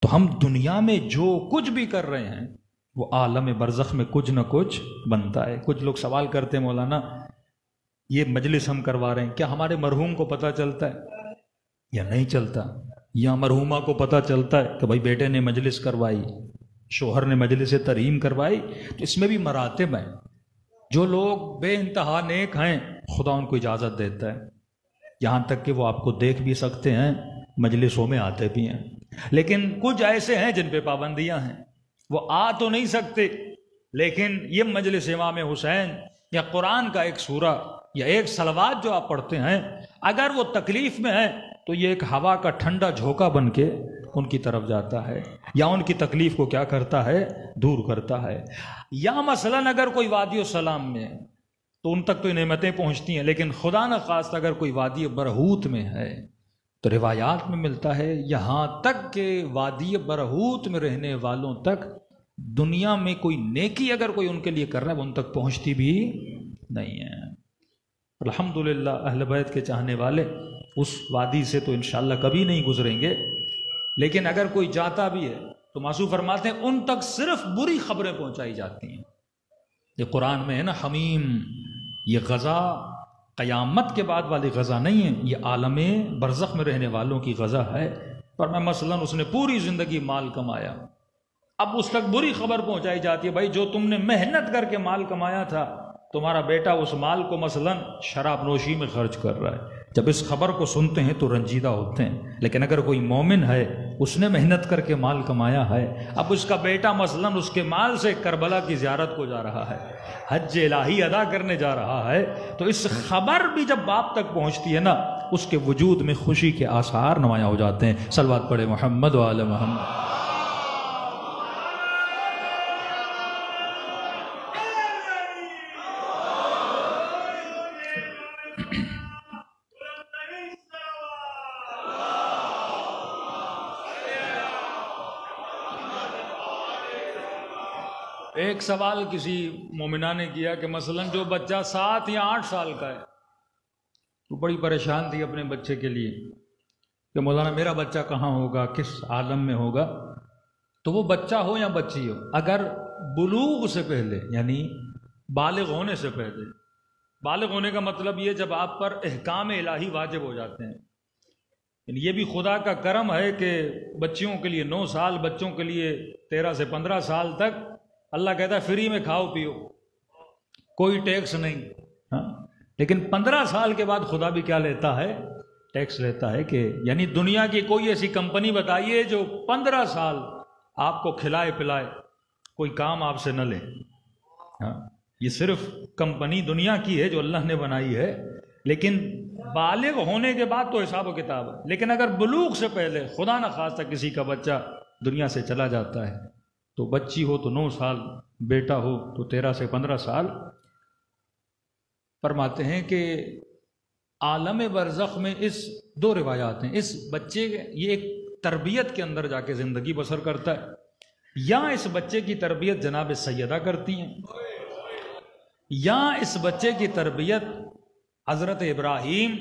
تو ہم دنیا میں جو کچھ بھی کر رہے ہیں وہ عالم برزخ میں کچھ نہ کچھ بنتا ہے۔ کچھ لوگ سوال کرتے ہیں مولانا یہ مجلس ہم کروا رہے ہیں کیا ہمارے مرحوم کو پتہ چلتا ہے یا نہیں چلتا، یا مرحومہ کو پتہ چلتا ہے کہ بھائی بیٹے نے مجلس کروائی، شوہر نے مجلس ترحیم کروائی؟ تو اس میں بھی مراتب ہیں۔ جو لوگ بے انتہا نیک ہیں خدا ان کو اجازت دیتا ہے، یہاں تک کہ وہ آپ کو دیکھ بھی سکتے ہیں، مجلسوں میں آتے بھی ہیں۔ لیکن کچھ ایسے ہیں جن پہ پابندیاں ہیں، وہ آ تو نہیں سکتے، لیکن یہ مجلس امام حسین یا قرآن کا ایک سورہ یا ایک صلوات جو آپ پڑھتے ہیں، اگر وہ تکلیف میں ہیں تو یہ ایک ہوا کا ٹھنڈا جھونکا بن کے ان کی طرف جاتا ہے، یا ان کی تکلیف کو کیا کرتا ہے، دور کرتا ہے۔ یا مثلاً اگر کوئی وادی السلام میں ہے تو ان تک تو نعمتیں پہنچتی ہیں، لیکن خدا نہ خواستہ اگر کوئی وادی برہوت میں ہے تو روایات میں ملتا ہے یہاں تک کہ وادی برہوت میں رہنے والوں تک دنیا میں کوئی نیکی اگر کوئی ان کے لیے کر رہا ہے وہ ان تک پہنچتی بھی نہیں ہے۔ الحمدللہ اہل بیت کے چاہنے والے اس وادی سے تو انشاءاللہ کبھی نہیں گزریں گے، لیکن اگر کوئی جاتا بھی ہے تو معصوم فرماتے ہیں ان تک صرف بری خبریں پہنچائی جاتی ہیں۔ یہ قرآن میں ہے نا حمیم، یہ غذا قیامت کے بعد والی غذا نہیں ہے، یہ عالم برزخ میں رہنے والوں کی غذا ہے۔ پر میں مثلاً اس نے پوری زندگی مال کمایا، اب اس تک بری خبر پہنچائی جاتی ہے بھائی جو تم نے محنت کر کے مال کمایا تھا تمہارا بیٹا اس مال کو مثلاً شراب نوشی میں خرچ کر رہا ہے۔ جب اس خبر کو سنتے ہیں تو رنجیدہ ہوتے ہیں، لیکن اگر کوئی مومن ہے اس نے محنت کر کے مال کمایا ہے، اب اس کا بیٹا مثلاً اس کے مال سے کربلا کی زیارت کو جا رہا ہے، حج الہی ادا کرنے جا رہا ہے، تو اس خبر بھی جب باپ تک پہنچتی ہے نا اس کے وجود میں خوشی کے آثار نمایاں ہو جاتے ہیں۔ صلوات پڑھے محمد و آل محمد۔ ایک سوال کسی مومنہ نے کیا کہ مثلاً جو بچہ 7 یا 8 سال کا ہے تو بڑی پریشان تھی اپنے بچے کے لیے کہ مولانا میرا بچہ کہاں ہوگا، کس عالم میں ہوگا؟ تو وہ بچہ ہو یا بچی ہو، اگر بلوغ سے پہلے یعنی بالغ ہونے سے پہلے، بالغ ہونے کا مطلب یہ جب آپ پر احکام الہی واجب ہو جاتے ہیں، یعنی یہ بھی خدا کا کرم ہے کہ بچیوں کے لیے 9 سال، بچوں کے لیے 13 سے 15 سال تک اللہ کہتا ہے فری میں کھاؤ پیو، کوئی ٹیکس نہیں، ہاں، لیکن 15 سال کے بعد خدا بھی کیا لیتا ہے، ٹیکس لیتا ہے کہ یعنی دنیا کی کوئی ایسی کمپنی بتائیے جو 15 سال آپ کو کھلائے پلائے، کوئی کام آپ سے نہ لے، ہاں، یہ صرف کمپنی دنیا کی ہے جو اللہ نے بنائی ہے، لیکن بالغ ہونے کے بعد تو حساب و کتاب ہے۔ لیکن اگر بلوغ سے پہلے خدا نہ خواستہ کسی کا بچہ دنیا سے چلا جاتا ہے تو بچی ہو تو 9 سال، بیٹا ہو تو 13 سے 15 سال۔ فرماتے ہیں کہ عالم برزخ میں اس 2 روایات ہیں، اس بچے یہ ایک تربیت کے اندر جا کے زندگی بسر کرتا ہے، یا اس بچے کی تربیت جناب سیدہ کرتی ہیں، یا اس بچے کی تربیت حضرت ابراہیم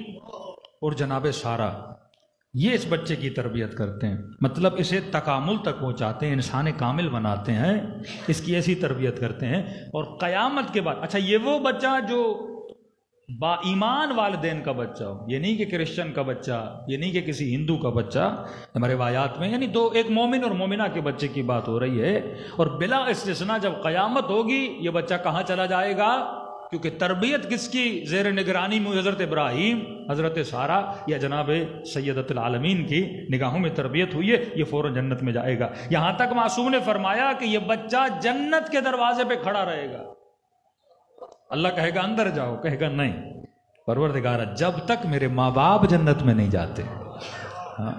اور جناب سارہ یہ اس بچے کی تربیت کرتے ہیں، مطلب اسے تکامل تک پہنچاتے ہیں، انسان کامل بناتے ہیں، اس کی ایسی تربیت کرتے ہیں۔ اور قیامت کے بعد اچھا یہ وہ بچہ جو با ایمان والدین کا بچہ ہو، یہ نہیں کہ کرسچن کا بچہ، یہ نہیں کہ کسی ہندو کا بچہ، ہمارے روایات میں یعنی ایک مومن اور مومنہ کے بچے کی بات ہو رہی ہے، اور بلا استثناء جب قیامت ہوگی یہ بچہ کہاں چلا جائے گا؟ کیونکہ تربیت کس کی زیر نگرانی میں؟ حضرت ابراہیم، حضرت سارہ یا جناب سیدۃ العالمین کی نگاہوں میں تربیت ہوئی ہے، یہ فوراً جنت میں جائے گا۔ یہاں تک معصوم نے فرمایا کہ یہ بچہ جنت کے دروازے پہ کھڑا رہے گا، اللہ کہے گا اندر جاؤ، کہے گا نہیں پروردگارہ جب تک میرے ماں باپ جنت میں نہیں جاتے، ہاں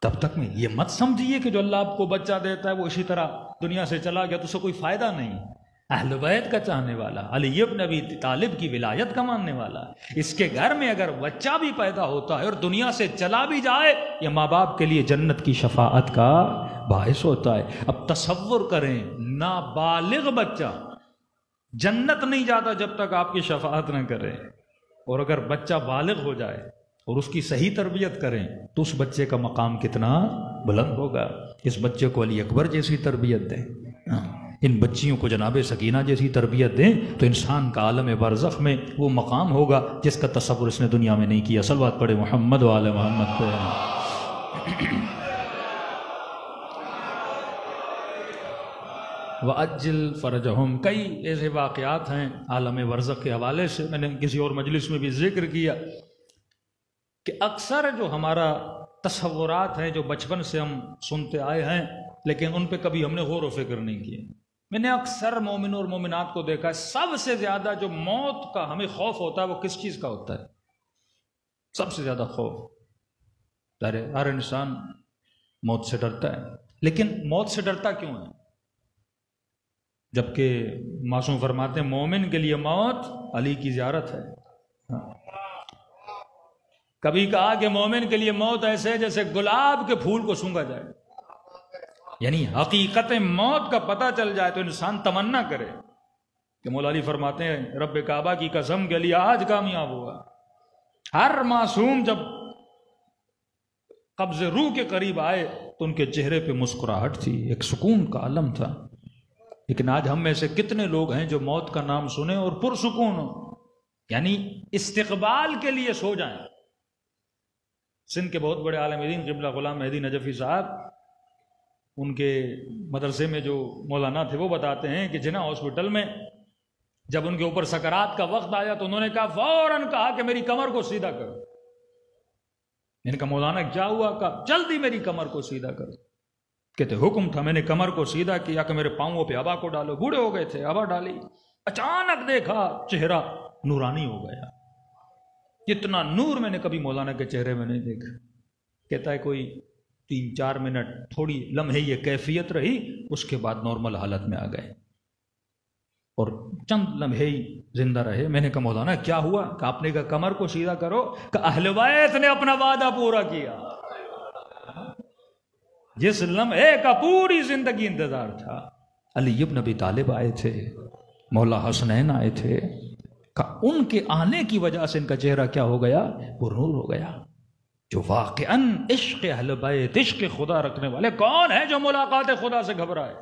تب تک میں یہ مت سمجھیے کہ جو اللہ آپ کو بچہ دیتا ہے وہ اسی طرح دنیا سے چلا گیا تو اسے کوئی فائدہ نہیں۔ اہل بیت کا چاہنے والا، علی ابن ابی طالب کی ولایت کا ماننے والا، اس کے گھر میں اگر بچہ بھی پیدا ہوتا ہے اور دنیا سے چلا بھی جائے یہ ماں باپ کے لیے جنت کی شفاعت کا باعث ہوتا ہے۔ اب تصور کریں نابالغ بچہ جنت نہیں جاتا جب تک آپ کی شفاعت نہ کرے، اور اگر بچہ بالغ ہو جائے اور اس کی صحیح تربیت کریں تو اس بچے کا مقام کتنا بلند ہوگا. اس بچے کو علی اکبر جیسی تربیت دیں، ان بچیوں کو جناب سکینہ جیسی تربیت دیں تو انسان کا عالم برزخ میں وہ مقام ہوگا جس کا تصور اس نے دنیا میں نہیں کیا. صلوات پڑھے محمد و آل محمد پہ. وَأَجِّلْ فَرَجَهُمْ. کئی ایسے واقعات ہیں عالم برزخ کے حوالے سے، میں نے کسی اور مجلس میں بھی ذکر کیا کہ اکثر جو ہمارا تصورات ہیں جو بچپن سے ہم سنتے آئے ہیں لیکن ان پہ کبھی ہم نے غور و فکر نہیں کیے. میں نے اکثر مومنوں اور مومنات کو دیکھا ہے، سب سے زیادہ جو موت کا ہمیں خوف ہوتا ہے وہ کس چیز کا ہوتا ہے؟ سب سے زیادہ خوف ہر انسان موت سے ڈرتا ہے، لیکن موت سے ڈرتا کیوں ہے؟ جبکہ معصوم فرماتے ہیں مومن کے لیے موت علی کی زیارت ہے. کبھی کہا کہ مومن کے لیے موت ایسے ہے جیسے گلاب کے پھول کو سونگا جائے، یعنی حقیقت موت کا پتہ چل جائے تو انسان تمنا کرے کہ مولا علی فرماتے ہیں رب کعبہ کی قسم کے لیے آج کامیاب ہوا. ہر معصوم جب قبض روح کے قریب آئے تو ان کے چہرے پہ مسکراہٹ تھی، ایک سکون کا عالم تھا. لیکن آج ہم میں سے کتنے لوگ ہیں جو موت کا نام سنیں اور پرسکون ہو، یعنی استقبال کے لیے سو جائیں. سندھ کے بہت بڑے عالم دین قبلہ غلام مہدی نجفی صاحب، ان کے مدرسے میں جو مولانا تھے وہ بتاتے ہیں کہ جناح ہاسپٹل میں جب ان کے اوپر سکرات کا وقت آیا تو انہوں نے کہا، فوراً کہا کہ میری کمر کو سیدھا کرو. میں نے کہا مولانا کیا ہوا؟ کہا جلدی میری کمر کو سیدھا کرو. کہتے حکم تھا، میں نے کمر کو سیدھا کیا کہ میرے پاؤں پہ ہوا کو ڈالو. بوڑھے ہو گئے تھے، ہوا ڈالی، اچانک دیکھا چہرہ نورانی ہو گیا. اتنا نور میں نے کبھی مولانا کے چہرے میں نہیں دیکھا. کہتا ہے کوئی 3-4 منٹ تھوڑی لمحے یہ کیفیت رہی، اس کے بعد نارمل حالت میں آ گئے اور چند لمحے ہی زندہ رہے. میں نے کہا مولانا کیا ہوا؟ کہ آپ نے کہا کمر کو سیدھا کرو. کہ اہل بیت نے اپنا وعدہ پورا کیا. جس لمحے کا پوری زندگی انتظار تھا. علی ابن ابی طالب آئے تھے، مولا حسنین آئے تھے، ان کے آنے کی وجہ سے ان کا چہرہ کیا ہو گیا؟ پرنور ہو گیا. جو واقعاً عشق اہل بیت، عشق خدا رکھنے والے کون ہیں جو ملاقات خدا سے گھبرائے؟